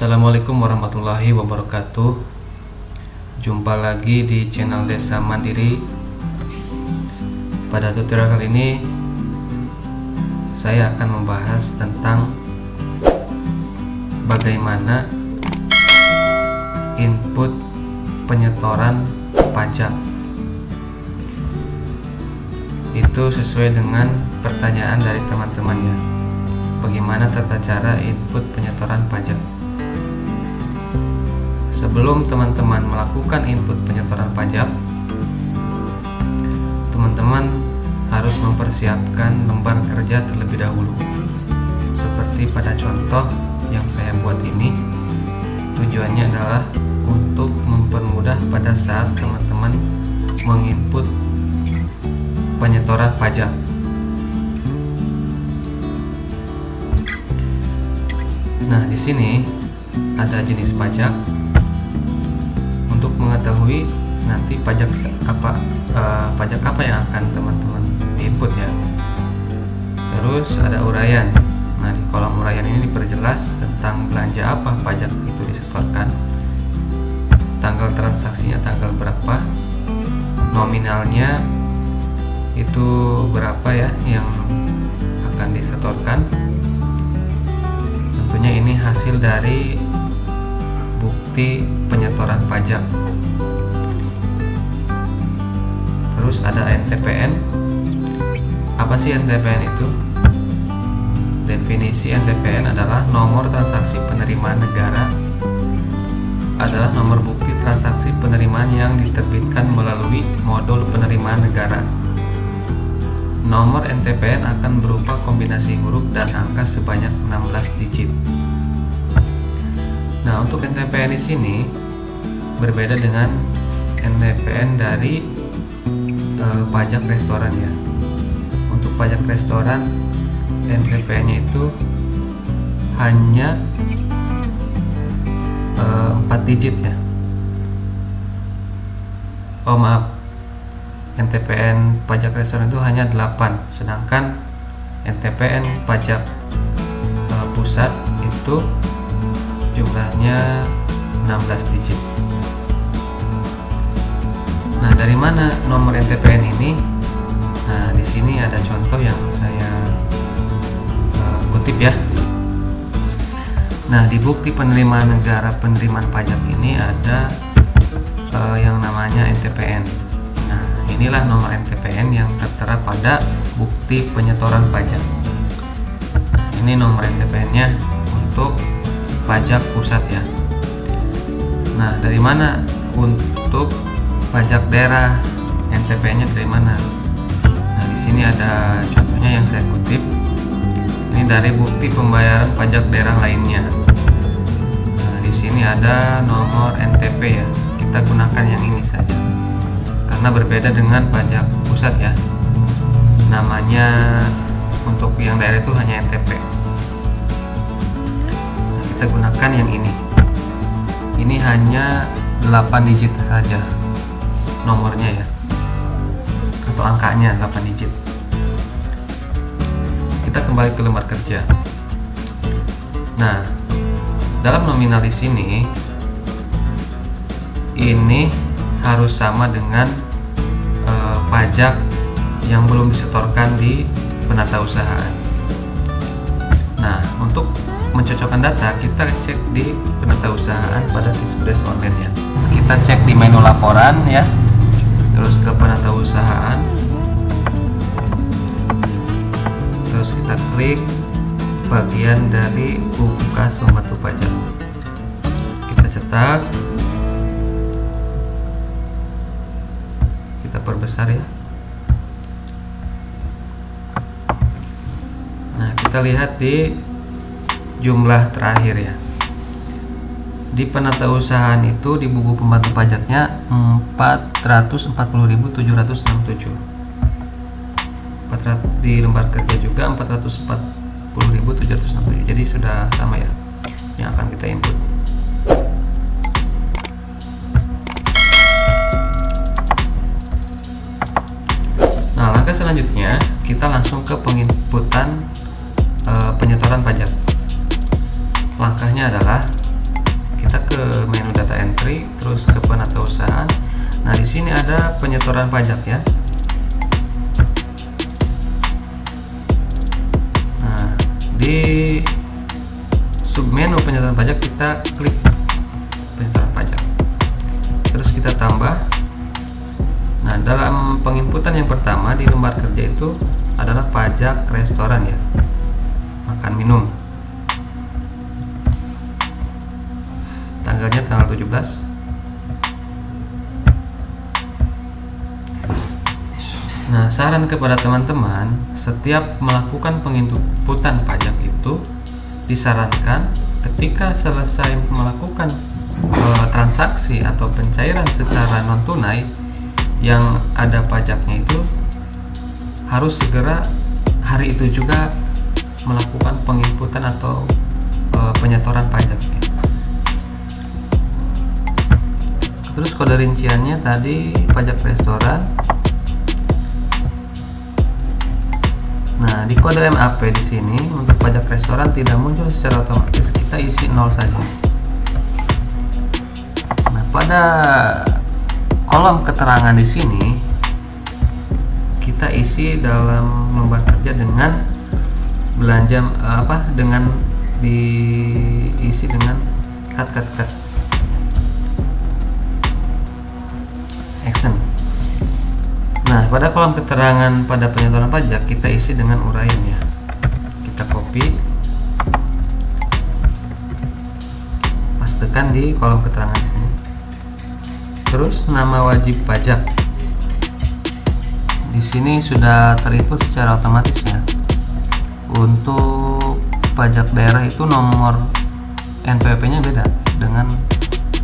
Assalamualaikum warahmatullahi wabarakatuh. Jumpa lagi di channel Desa Mandiri. Pada tutorial kali ini saya akan membahas tentang bagaimana input penyetoran pajak. Itu sesuai dengan pertanyaan dari teman-temannya. Bagaimana tata cara input penyetoran pajak? Sebelum teman-teman melakukan input penyetoran pajak, teman-teman harus mempersiapkan lembar kerja terlebih dahulu. Seperti pada contoh yang saya buat ini, tujuannya adalah untuk mempermudah pada saat teman-teman menginput penyetoran pajak. Nah, di sini ada jenis pajak. Untuk mengetahui nanti pajak apa yang akan teman-teman input ya. Terus ada uraian. Nah, di kolom uraian ini diperjelas tentang belanja apa pajak itu disetorkan, tanggal transaksinya tanggal berapa, nominalnya itu berapa ya yang akan disetorkan. Tentunya ini hasil dari bukti penyetoran pajak. Terus ada NTPN. Apa sih NTPN itu? Definisi NTPN adalah nomor transaksi penerimaan negara, adalah nomor bukti transaksi penerimaan yang diterbitkan melalui modul penerimaan negara. Nomor NTPN akan berupa kombinasi huruf dan angka sebanyak 16 digit. Nah, untuk NTPN di sini berbeda dengan NTPN dari pajak restoran ya. Untuk pajak restoran, NTPN-nya itu hanya 4 digit ya. Oh maaf, NTPN pajak restoran itu hanya 8, sedangkan NTPN pajak pusat itu jumlahnya 16 digit. Nah, dari mana nomor NTPN ini? Nah, di sini ada contoh yang saya kutip ya. Nah, di bukti penerimaan negara penerimaan pajak ini ada yang namanya NTPN. Nah, inilah nomor NTPN yang tertera pada bukti penyetoran pajak. Ini nomor NTPN-nya untuk pajak pusat ya. Nah, dari mana untuk pajak daerah? NTPN-nya dari mana? Nah, di sini ada contohnya yang saya kutip. Ini dari bukti pembayaran pajak daerah lainnya. Nah, di sini ada nomor NTP ya. Kita gunakan yang ini saja. Karena berbeda dengan pajak pusat ya. Namanya untuk yang daerah itu hanya NTP. Nah, kita gunakan yang ini. Ini hanya 8 digit saja nomornya ya, atau angkanya 8 digit. Kita kembali ke lembar kerja. Nah, dalam nominal di sini ini harus sama dengan pajak yang belum disetorkan di penatausahaan. Nah, untuk mencocokkan data, kita cek di penatausahaan pada Sisbdes online ya. Kita cek di menu laporan ya, terus ke penatausahaan, terus kita klik bagian dari buku kas pembantu pajak. Kita cetak, kita perbesar ya. Nah, kita lihat di jumlah terakhir ya. Di penatausahaan itu di buku pembantu pajaknya 440.767. Di lembar kerja juga 440.767. Jadi sudah sama ya yang akan kita input. Nah, langkah selanjutnya kita langsung ke penginputan penyetoran pajak. Langkahnya adalah ke menu data entry, terus ke penatausahaan. Nah, di sini ada penyetoran pajak ya. Nah, di submenu penyetoran pajak kita klik penyetoran pajak. Terus kita tambah. Nah, dalam penginputan yang pertama di lembar kerja itu adalah pajak restoran ya, makan minum. Tanggalnya tanggal 17. Nah, saran kepada teman-teman, setiap melakukan penginputan pajak itu disarankan ketika selesai melakukan transaksi atau pencairan secara non tunai yang ada pajaknya itu harus segera hari itu juga melakukan penginputan atau penyetoran pajaknya. Terus kode rinciannya tadi pajak restoran. Nah, di kode MAP di sini untuk pajak restoran tidak muncul secara otomatis, kita isi 0 saja. Nah, pada kolom keterangan di sini kita isi dalam lembar kerja dengan belanja dengan diisi dengan cut action. Nah, pada kolom keterangan pada penyetoran pajak kita isi dengan uraian ya. Kita copy, pastekan di kolom keterangan sini. Terus nama wajib pajak. Di sini sudah terinput secara otomatis ya. Untuk pajak daerah itu nomor NPWP-nya beda dengan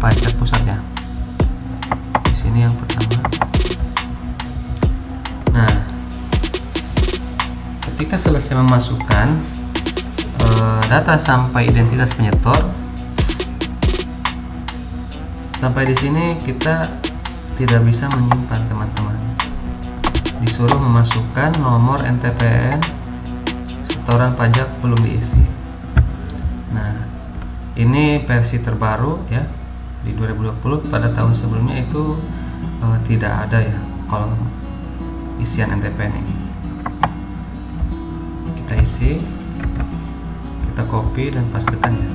pajak pusatnya. Di sini yang pertama. Nah, ketika selesai memasukkan data sampai identitas penyetor, sampai di sini kita tidak bisa menyimpan teman-teman. Disuruh memasukkan nomor NTPN, setoran pajak belum diisi. Nah, ini versi terbaru ya di 2020. Pada tahun sebelumnya itu tidak ada ya kolom isian NTPN ini. Kita isi, kita copy dan pastekan ya.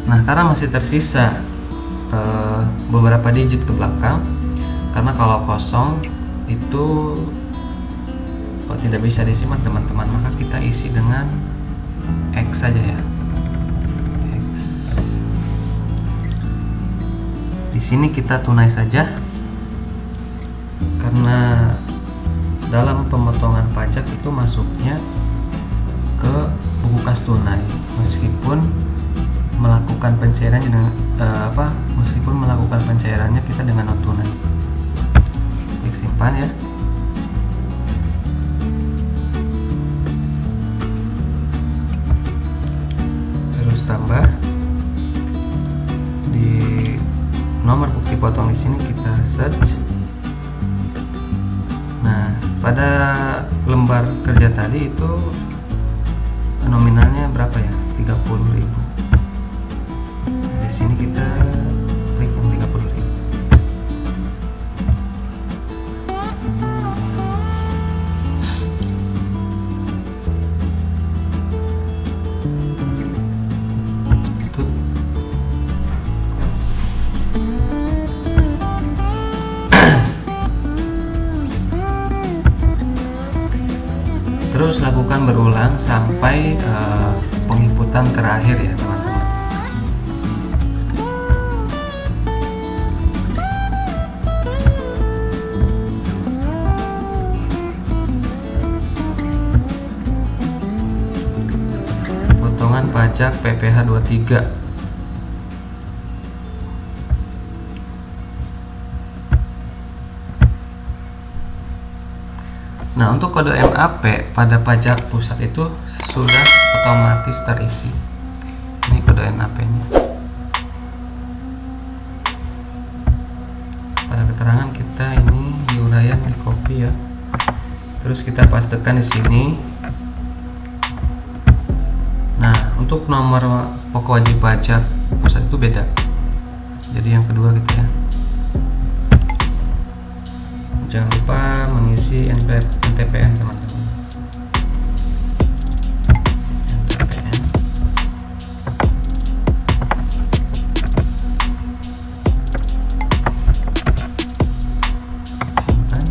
Nah, karena masih tersisa beberapa digit ke belakang, karena kalau kosong itu tidak bisa disimak teman-teman, maka kita isi dengan X saja ya. X. Di sini kita tunai saja, karena dalam pemotongan pajak itu masuknya ke buku kas tunai, meskipun melakukan pencairannya dengan meskipun melakukan pencairannya kita dengan non tunai. Klik simpan ya. Terus tambah di nomor bukti potong di sini kita search. Nah, pada lembar kerja tadi itu nominalnya berapa ya? 30.000. Di sini kita klik yang 30.000. Terus lakukan berulang sampai penginputan terakhir ya teman-teman. Potongan pajak PPh 23. Nah, untuk kode MAP pada pajak pusat itu sudah otomatis terisi. Ini kode MAP-nya. Pada keterangan kita ini di uraian di copy ya. Terus kita pastekan di sini. Nah, untuk nomor pokok wajib pajak pusat itu beda. Jadi yang kedua gitu ya. Jangan lupa mengisi NTPN teman-teman. NTPN. Simpan.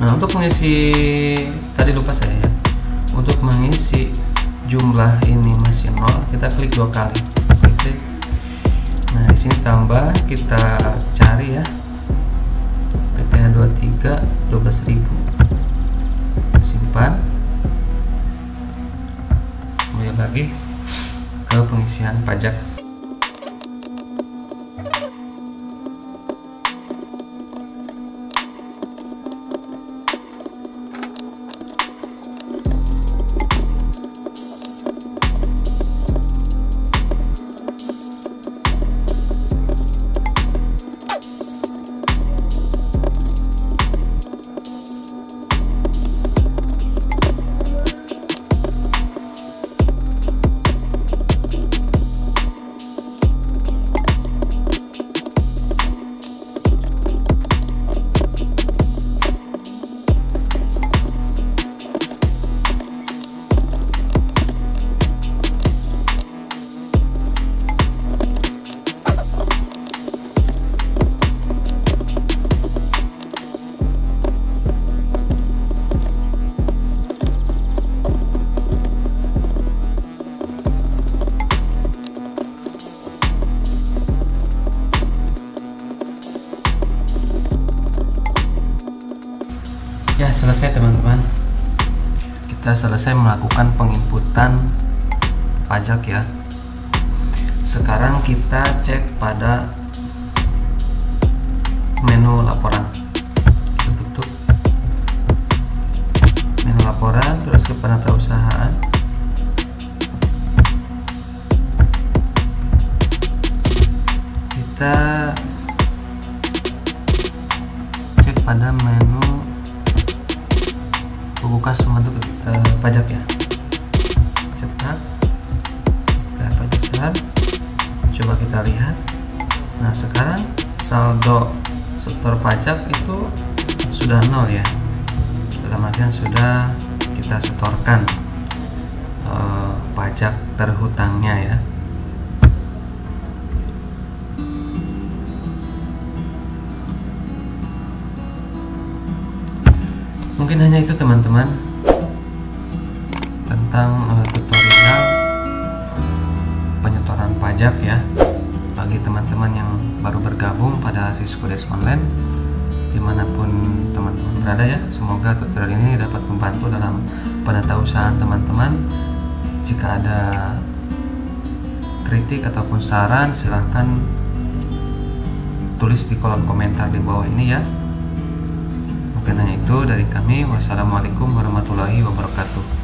Nah, untuk mengisi, tadi lupa saya ya. Untuk mengisi jumlah ini masih 0, kita klik 2 kali. Klik. Nah, di sini tambah, kita cari ya. PPh 23 12.000. Simpan. Kemudian lagi ke pengisian pajak. Ya, selesai teman-teman. Kita selesai melakukan penginputan pajak ya. Sekarang kita cek pada menu laporan. Kita tutup menu laporan, terus ke penatausahaan. Kita cek pada menu buku kas pembantu pajak ya. Cetak berapa besar, coba kita lihat. Nah, sekarang saldo setor pajak itu sudah 0 ya, dalam artian sudah kita setorkan pajak terhutangnya ya. Mungkin hanya itu teman-teman tentang tutorial penyetoran pajak ya. Bagi teman-teman yang baru bergabung pada Siskudes Online, dimanapun teman-teman berada ya, semoga tutorial ini dapat membantu dalam penatausahaan teman-teman. Jika ada kritik ataupun saran, silahkan tulis di kolom komentar di bawah ini ya. Mungkin hanya itu dari kami. Wassalamualaikum warahmatullahi wabarakatuh.